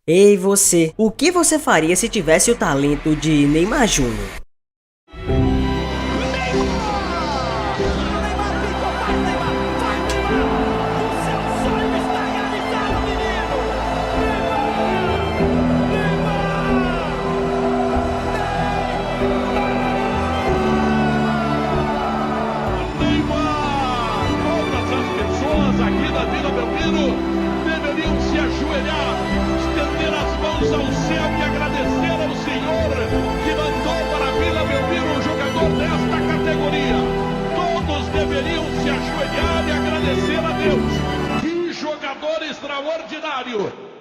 Ei você, o que você faria se tivesse o talento de Neymar Júnior? Todas as pessoas aqui da Vila Belmiro deveriam se ajoelhar, estender as mãos ao céu e agradecer ao Senhor que mandou para a Vila Belmiro um jogador desta categoria. Todos deveriam se ajoelhar e agradecer a Deus. Que jogador extraordinário!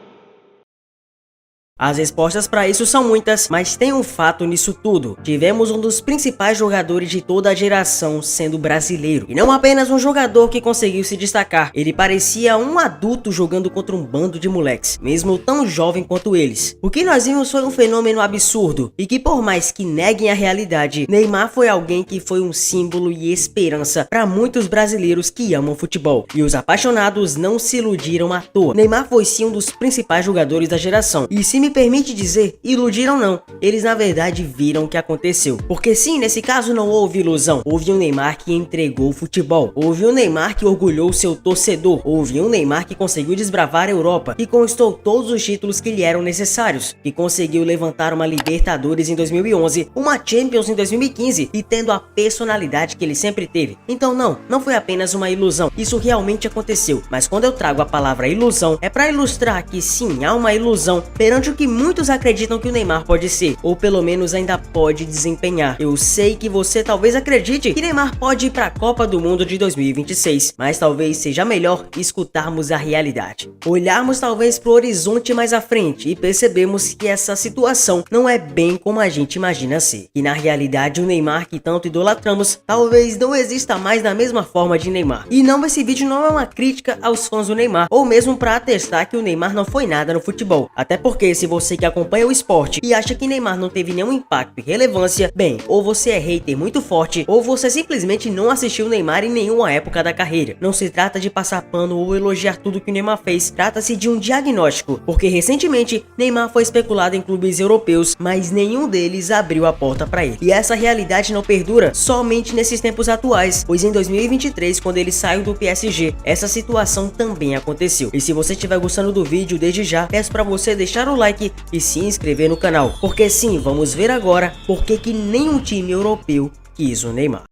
As respostas para isso são muitas, mas tem um fato nisso tudo. Tivemos um dos principais jogadores de toda a geração sendo brasileiro. E não apenas um jogador que conseguiu se destacar. Ele parecia um adulto jogando contra um bando de moleques, mesmo tão jovem quanto eles. O que nós vimos foi um fenômeno absurdo, e que por mais que neguem a realidade, Neymar foi alguém que foi um símbolo e esperança para muitos brasileiros que amam futebol. E os apaixonados não se iludiram à toa. Neymar foi sim um dos principais jogadores da geração. E se me permite dizer, iludiram não, eles na verdade viram o que aconteceu. Porque sim, nesse caso não houve ilusão, houve um Neymar que entregou o futebol, houve um Neymar que orgulhou seu torcedor, houve um Neymar que conseguiu desbravar a Europa, que conquistou todos os títulos que lhe eram necessários, que conseguiu levantar uma Libertadores em 2011, uma Champions em 2015 e tendo a personalidade que ele sempre teve. Então não foi apenas uma ilusão, isso realmente aconteceu. Mas quando eu trago a palavra ilusão, é para ilustrar que sim, há uma ilusão perante o que muitos acreditam que o Neymar pode ser, ou pelo menos ainda pode desempenhar. Eu sei que você talvez acredite que Neymar pode ir para a Copa do Mundo de 2026, mas talvez seja melhor escutarmos a realidade. Olharmos talvez para o horizonte mais à frente e percebemos que essa situação não é bem como a gente imagina ser. E na realidade o Neymar que tanto idolatramos talvez não exista mais da mesma forma de Neymar. E não, esse vídeo não é uma crítica aos fãs do Neymar, ou mesmo para atestar que o Neymar não foi nada no futebol. Até porque se você que acompanha o esporte e acha que Neymar não teve nenhum impacto e relevância, bem, ou você é hater muito forte, ou você simplesmente não assistiu Neymar em nenhuma época da carreira. Não se trata de passar pano ou elogiar tudo que o Neymar fez, trata-se de um diagnóstico, porque recentemente Neymar foi especulado em clubes europeus, mas nenhum deles abriu a porta para ele. E essa realidade não perdura somente nesses tempos atuais, pois em 2023, quando ele saiu do PSG, essa situação também aconteceu. E se você estiver gostando do vídeo desde já, peço para você deixar o like e se inscrever no canal, porque sim, vamos ver agora por que nenhum time europeu quis o Neymar.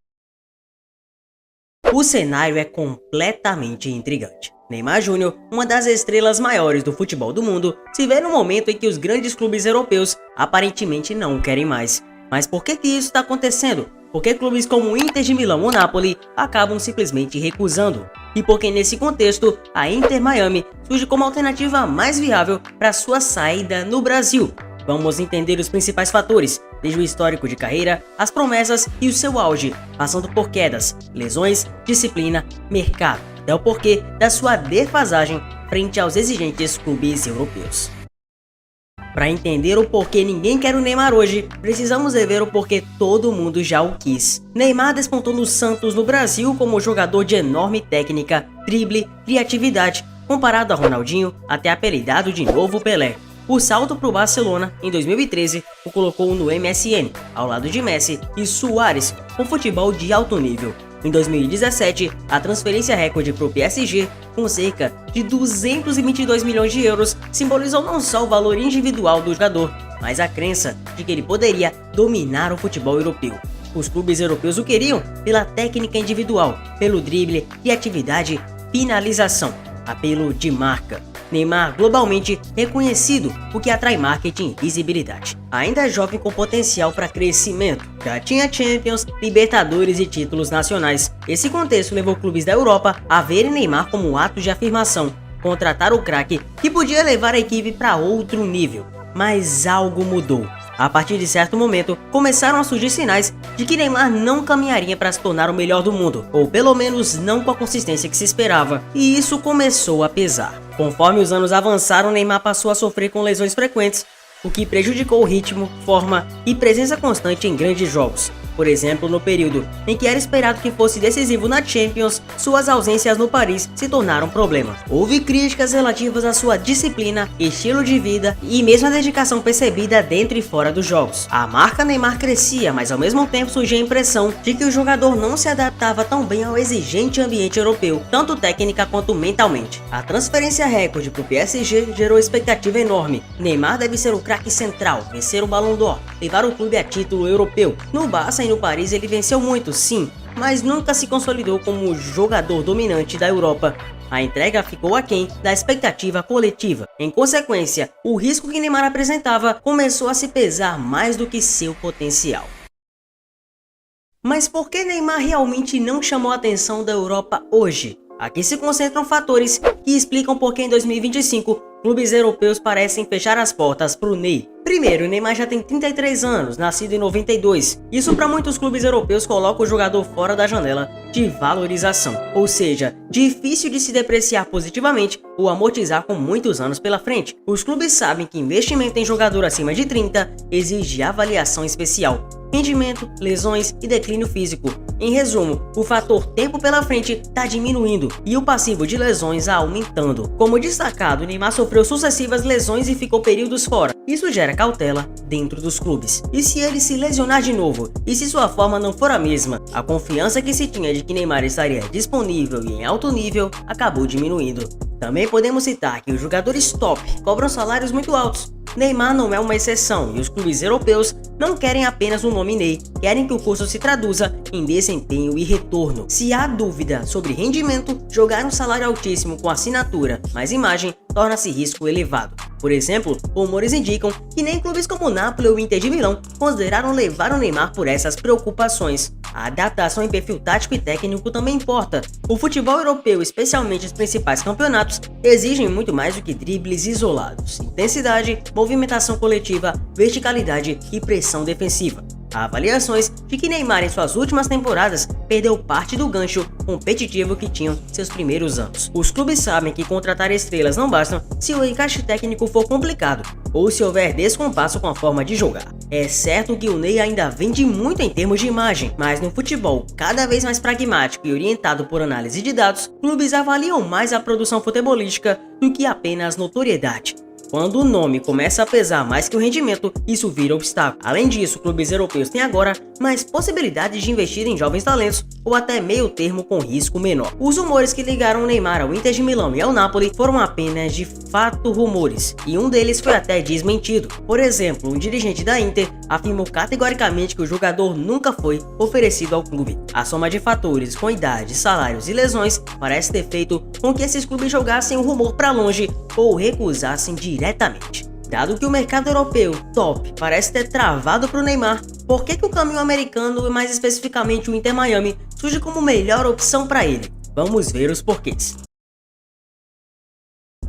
O cenário é completamente intrigante. Neymar Júnior, uma das estrelas maiores do futebol do mundo, se vê no momento em que os grandes clubes europeus aparentemente não o querem mais. Mas por que isso está acontecendo? Porque clubes como o Inter de Milão ou Napoli acabam simplesmente recusando. E porque nesse contexto, a Inter Miami surge como a alternativa mais viável para sua saída no Brasil. Vamos entender os principais fatores, desde o histórico de carreira, as promessas e o seu auge, passando por quedas, lesões, disciplina, mercado, até o porquê da sua defasagem frente aos exigentes clubes europeus. Para entender o porquê ninguém quer o Neymar hoje, precisamos rever o porquê todo mundo já o quis. Neymar despontou no Santos no Brasil como jogador de enorme técnica, drible, criatividade, comparado a Ronaldinho, até apelidado de Novo Pelé. O salto para o Barcelona, em 2013, o colocou no MSN, ao lado de Messi e Suárez, com futebol de alto nível. Em 2017, a transferência recorde para o PSG, com cerca de 222 milhões de euros, simbolizou não só o valor individual do jogador, mas a crença de que ele poderia dominar o futebol europeu. Os clubes europeus o queriam pela técnica individual, pelo drible, criatividade, finalização, apelo de marca. Neymar globalmente reconhecido, o que atrai marketing e visibilidade. Ainda jovem com potencial para crescimento, já tinha Champions, Libertadores e títulos nacionais. Esse contexto levou clubes da Europa a verem Neymar como um ato de afirmação, contratar o craque que podia levar a equipe para outro nível. Mas algo mudou. A partir de certo momento, começaram a surgir sinais de que Neymar não caminharia para se tornar o melhor do mundo, ou pelo menos não com a consistência que se esperava, e isso começou a pesar. Conforme os anos avançaram, Neymar passou a sofrer com lesões frequentes, o que prejudicou o ritmo, forma e presença constante em grandes jogos. Por exemplo, no período em que era esperado que fosse decisivo na Champions, suas ausências no Paris se tornaram um problema. Houve críticas relativas à sua disciplina, estilo de vida e mesmo a dedicação percebida dentro e fora dos jogos. A marca Neymar crescia, mas ao mesmo tempo surgia a impressão de que o jogador não se adaptava tão bem ao exigente ambiente europeu, tanto técnica quanto mentalmente. A transferência recorde para o PSG gerou expectativa enorme. Neymar deve ser o craque central, vencer o Ballon d'Or, levar o clube a título europeu. No Barça e no Paris ele venceu muito, sim, mas nunca se consolidou como o jogador dominante da Europa. A entrega ficou aquém da expectativa coletiva. Em consequência, o risco que Neymar apresentava começou a se pesar mais do que seu potencial. Mas por que Neymar realmente não chamou a atenção da Europa hoje? Aqui se concentram fatores que explicam por que em 2025 clubes europeus parecem fechar as portas para o Ney. Primeiro, o Neymar já tem 33 anos, nascido em 92. Isso para muitos clubes europeus coloca o jogador fora da janela de valorização, ou seja, difícil de se depreciar positivamente ou amortizar com muitos anos pela frente. Os clubes sabem que investimento em jogador acima de 30 exige avaliação especial, rendimento, lesões e declínio físico. Em resumo, o fator tempo pela frente está diminuindo e o passivo de lesões aumentando. Como destacado, Neymar sofreu sucessivas lesões e ficou períodos fora. Isso gera cautela dentro dos clubes. E se ele se lesionar de novo? E se sua forma não for a mesma? A confiança que se tinha de que Neymar estaria disponível e em alto nível acabou diminuindo. Também podemos citar que os jogadores top cobram salários muito altos. Neymar não é uma exceção e os clubes europeus não querem apenas um nome Ney, querem que o custo se traduza em desempenho e retorno. Se há dúvida sobre rendimento, jogar um salário altíssimo com assinatura mais imagem torna-se risco elevado. Por exemplo, rumores indicam que nem clubes como o Napoli ou o Inter de Milão consideraram levar o Neymar por essas preocupações. A adaptação em perfil tático e técnico também importa. O futebol europeu, especialmente os principais campeonatos, exigem muito mais do que dribles isolados, intensidade, movimentação coletiva, verticalidade e pressão defensiva. Há avaliações de que Neymar em suas últimas temporadas perdeu parte do gancho competitivo que tinham seus primeiros anos. Os clubes sabem que contratar estrelas não bastam se o encaixe técnico for complicado ou se houver descompasso com a forma de jogar. É certo que o Ney ainda vende muito em termos de imagem, mas no futebol cada vez mais pragmático e orientado por análise de dados, clubes avaliam mais a produção futebolística do que apenas notoriedade. Quando o nome começa a pesar mais que o rendimento, isso vira obstáculo. Além disso, clubes europeus têm agora mais possibilidades de investir em jovens talentos ou até meio termo com risco menor. Os rumores que ligaram o Neymar ao Inter de Milão e ao Napoli foram apenas de fato rumores, e um deles foi até desmentido. Por exemplo, um dirigente da Inter afirmou categoricamente que o jogador nunca foi oferecido ao clube. A soma de fatores com idade, salários e lesões parece ter feito com que esses clubes jogassem o rumor para longe ou recusassem diretamente. Dado que o mercado europeu top parece ter travado para o Neymar, por que o caminho americano e mais especificamente o Inter Miami surge como melhor opção para ele? Vamos ver os porquês.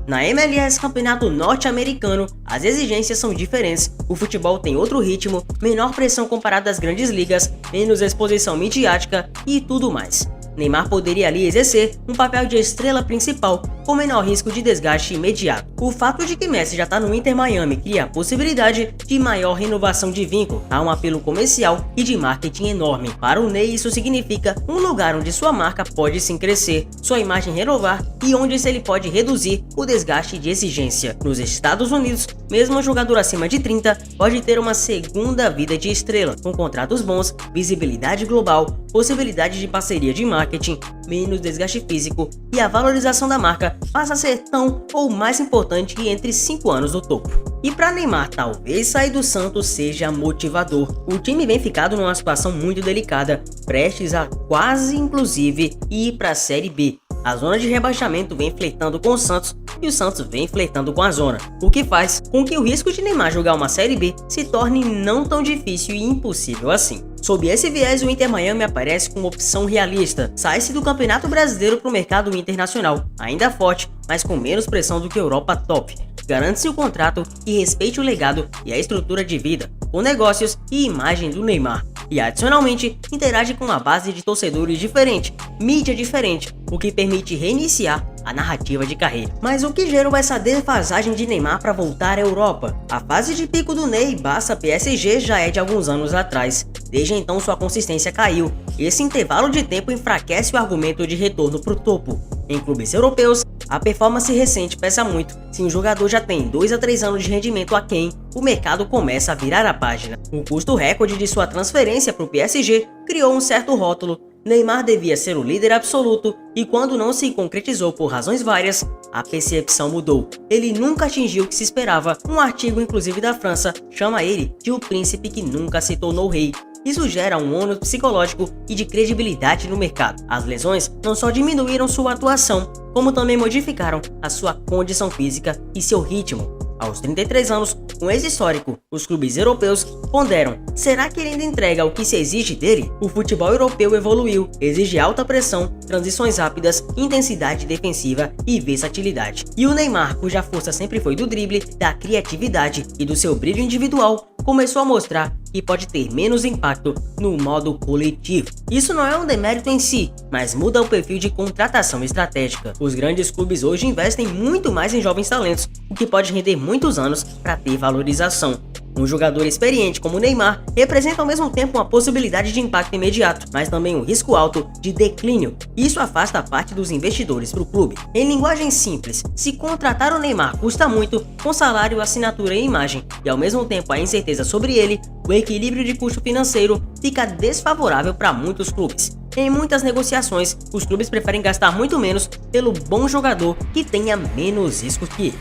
Na MLS, campeonato norte-americano, as exigências são diferentes, o futebol tem outro ritmo, menor pressão comparado às grandes ligas, menos exposição midiática e tudo mais. Neymar poderia ali exercer um papel de estrela principal com menor risco de desgaste imediato. O fato de que Messi já está no Inter Miami cria a possibilidade de maior renovação de vínculo. Há um apelo comercial e de marketing enorme. Para o Ney, isso significa um lugar onde sua marca pode sim crescer, sua imagem renovar e onde ele pode reduzir o desgaste de exigência. Nos Estados Unidos, mesmo um jogador acima de 30 pode ter uma segunda vida de estrela, com contratos bons, visibilidade global, possibilidade de parceria de marketing, menos desgaste físico e a valorização da marca passa a ser tão ou mais importante que entre 5 anos do topo. E para Neymar, talvez sair do Santos seja motivador. O time vem ficado numa situação muito delicada, prestes a quase inclusive ir para a Série B. A zona de rebaixamento vem flertando com o Santos e o Santos vem flertando com a zona, o que faz com que o risco de Neymar jogar uma Série B se torne não tão difícil e impossível assim. Sob esse viés, o Inter Miami aparece como opção realista. Sai-se do Campeonato Brasileiro para o mercado internacional, ainda forte, mas com menos pressão do que a Europa top. Garante-se o contrato e respeite o legado e a estrutura de vida, com negócios e imagem do Neymar. e adicionalmente interage com uma base de torcedores diferente, mídia diferente, o que permite reiniciar a narrativa de carreira. Mas o que gerou essa defasagem de Neymar para voltar à Europa? A fase de pico do Ney Barça PSG já é de alguns anos atrás. Desde então sua consistência caiu, e esse intervalo de tempo enfraquece o argumento de retorno para o topo. Em clubes europeus, a performance recente pesa muito. Se um jogador já tem 2 a 3 anos de rendimento aquém, o mercado começa a virar a página. O custo recorde de sua transferência para o PSG criou um certo rótulo. Neymar devia ser o líder absoluto e quando não se concretizou por razões várias, a percepção mudou. Ele nunca atingiu o que se esperava. Um artigo inclusive da França chama ele de o príncipe que nunca se tornou rei. Isso gera um ônus psicológico e de credibilidade no mercado. As lesões não só diminuíram sua atuação, como também modificaram a sua condição física e seu ritmo. Aos 33 anos, com esse histórico, os clubes europeus ponderam: será que ele ainda entrega o que se exige dele? O futebol europeu evoluiu, exige alta pressão, transições rápidas, intensidade defensiva e versatilidade. E o Neymar, cuja força sempre foi do drible, da criatividade e do seu brilho individual, começou a mostrar que pode ter menos impacto no modo coletivo. Isso não é um demérito em si, mas muda o perfil de contratação estratégica. Os grandes clubes hoje investem muito mais em jovens talentos, o que pode render muitos anos para ter valorização. Um jogador experiente como Neymar representa ao mesmo tempo uma possibilidade de impacto imediato, mas também um risco alto de declínio. Isso afasta parte dos investidores para o clube. Em linguagem simples, se contratar o Neymar custa muito, com salário, assinatura e imagem, e ao mesmo tempo a incerteza sobre ele, o equilíbrio de custo financeiro fica desfavorável para muitos clubes. Em muitas negociações, os clubes preferem gastar muito menos pelo bom jogador que tenha menos riscos que ele.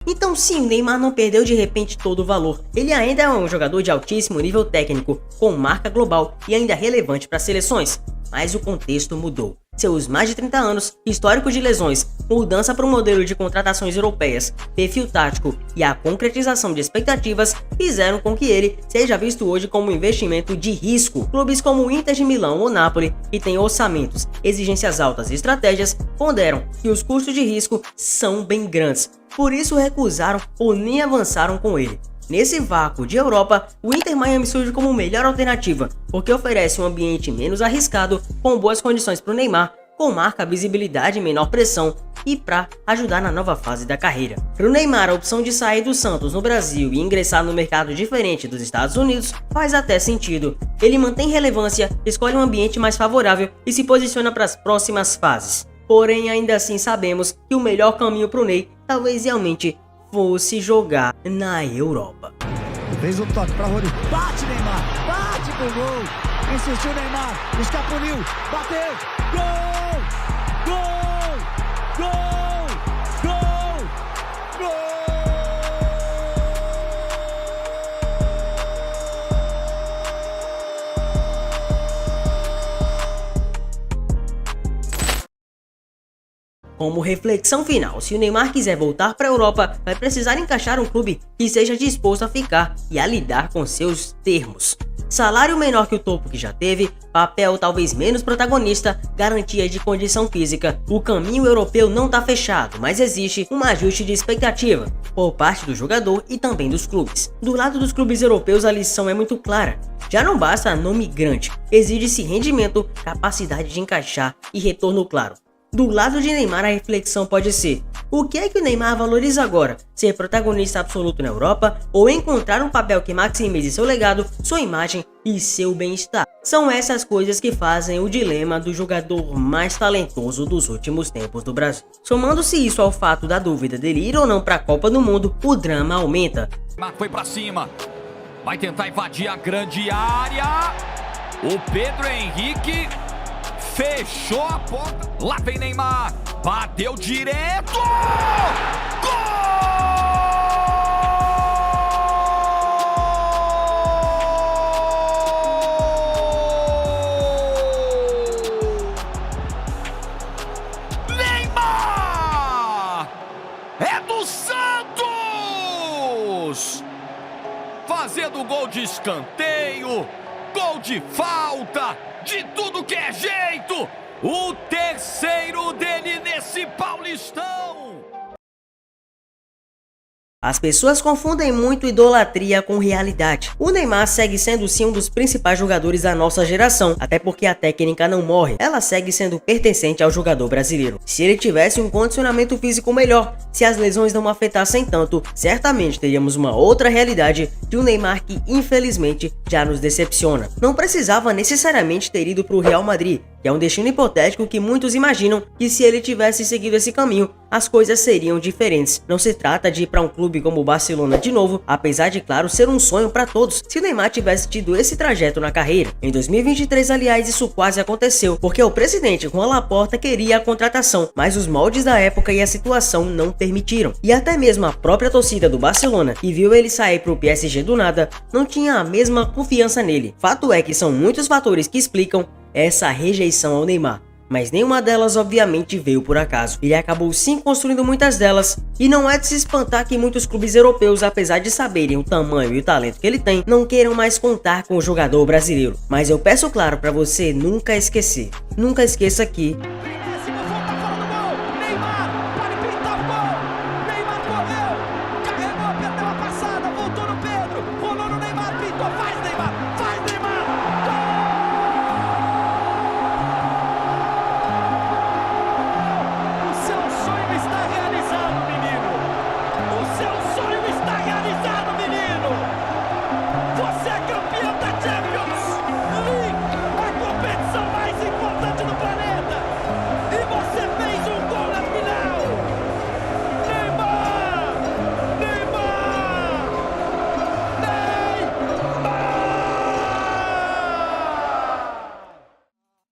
Então sim, o Neymar não perdeu de repente todo o valor. Ele ainda é um jogador de altíssimo nível técnico, com marca global e ainda relevante para seleções. Mas o contexto mudou. Seus mais de 30 anos, histórico de lesões, mudança para um modelo de contratações europeias, perfil tático e a concretização de expectativas fizeram com que ele seja visto hoje como um investimento de risco. Clubes como o Inter de Milão ou Napoli, que têm orçamentos, exigências altas e estratégias, ponderam que os custos de risco são bem grandes. Por isso recusaram ou nem avançaram com ele. Nesse vácuo de Europa, o Inter Miami surge como melhor alternativa, porque oferece um ambiente menos arriscado, com boas condições para o Neymar, com marca, visibilidade e menor pressão, e para ajudar na nova fase da carreira. Para o Neymar, a opção de sair do Santos no Brasil e ingressar no mercado diferente dos Estados Unidos faz até sentido. Ele mantém relevância, escolhe um ambiente mais favorável e se posiciona para as próximas fases. Porém, ainda assim sabemos que o melhor caminho para o Ney talvez realmente fosse jogar na Europa. Fez o toque para Rony, bate Neymar, bate pro gol, insistiu Neymar, escapuliu, bateu, gol, gol, gol, gol, gol. Como reflexão final, se o Neymar quiser voltar para a Europa, vai precisar encaixar um clube que seja disposto a ficar e a lidar com seus termos. Salário menor que o topo que já teve, papel talvez menos protagonista, garantia de condição física. O caminho europeu não está fechado, mas existe um ajuste de expectativa por parte do jogador e também dos clubes. Do lado dos clubes europeus a lição é muito clara. Já não basta nome grande, exige-se rendimento, capacidade de encaixar e retorno claro. Do lado de Neymar, a reflexão pode ser: o que é que o Neymar valoriza agora? Ser protagonista absoluto na Europa ou encontrar um papel que maximize seu legado, sua imagem e seu bem-estar? São essas coisas que fazem o dilema do jogador mais talentoso dos últimos tempos do Brasil. Somando-se isso ao fato da dúvida dele ir ou não para a Copa do Mundo, o drama aumenta. Neymar foi para cima, vai tentar invadir a grande área. O Pedro Henrique fechou a porta. Lá vem Neymar. Bateu direto. Gol! Neymar! É do Santos! Fazendo gol de escanteio, gol de falta, de tudo que é jeito, o terceiro dele nesse Paulistão. As pessoas confundem muito idolatria com realidade. O Neymar segue sendo sim um dos principais jogadores da nossa geração, até porque a técnica não morre, ela segue sendo pertencente ao jogador brasileiro. Se ele tivesse um condicionamento físico melhor, se as lesões não afetassem tanto, certamente teríamos uma outra realidade de um Neymar que infelizmente já nos decepciona. Não precisava necessariamente ter ido para o Real Madrid, que é um destino hipotético que muitos imaginam que se ele tivesse seguido esse caminho, as coisas seriam diferentes. Não se trata de ir para um clube como o Barcelona de novo, apesar de, claro, ser um sonho para todos se o Neymar tivesse tido esse trajeto na carreira. Em 2023, aliás, isso quase aconteceu, porque o presidente Juan Laporta queria a contratação, mas os moldes da época e a situação não permitiram. E até mesmo a própria torcida do Barcelona, que viu ele sair para o PSG do nada, não tinha a mesma confiança nele. Fato é que são muitos fatores que explicam essa rejeição ao Neymar, mas nenhuma delas obviamente veio por acaso. Ele acabou sim construindo muitas delas, e não é de se espantar que muitos clubes europeus, apesar de saberem o tamanho e o talento que ele tem, não queiram mais contar com o jogador brasileiro. Mas eu peço claro para você nunca esquecer, nunca esqueça que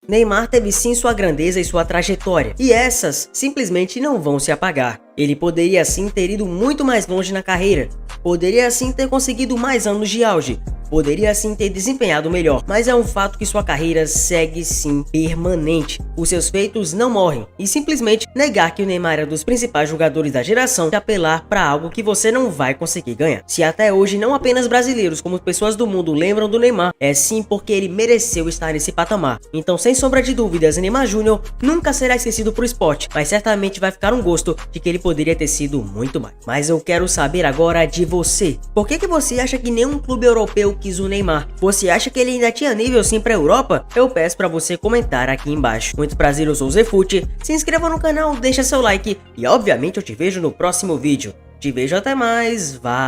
Neymar teve sim sua grandeza e sua trajetória, e essas simplesmente não vão se apagar. Ele poderia sim ter ido muito mais longe na carreira, poderia sim ter conseguido mais anos de auge, poderia sim ter desempenhado melhor, mas é um fato que sua carreira segue sim permanente. Os seus feitos não morrem, e simplesmente negar que o Neymar era dos principais jogadores da geração é apelar para algo que você não vai conseguir ganhar. Se até hoje não apenas brasileiros como pessoas do mundo lembram do Neymar, é sim porque ele mereceu estar nesse patamar. Então, sem sombra de dúvidas, Neymar Júnior nunca será esquecido pro esporte, mas certamente vai ficar um gosto de que ele poderia ter sido muito mais. Mas eu quero saber agora de você. Por que você acha que nenhum clube europeu quis o Neymar? Você acha que ele ainda tinha nível sim pra Europa? Eu peço pra você comentar aqui embaixo. Muito prazer, eu sou o Zefute. Se inscreva no canal, deixa seu like e obviamente eu te vejo no próximo vídeo. Te vejo até mais, vai!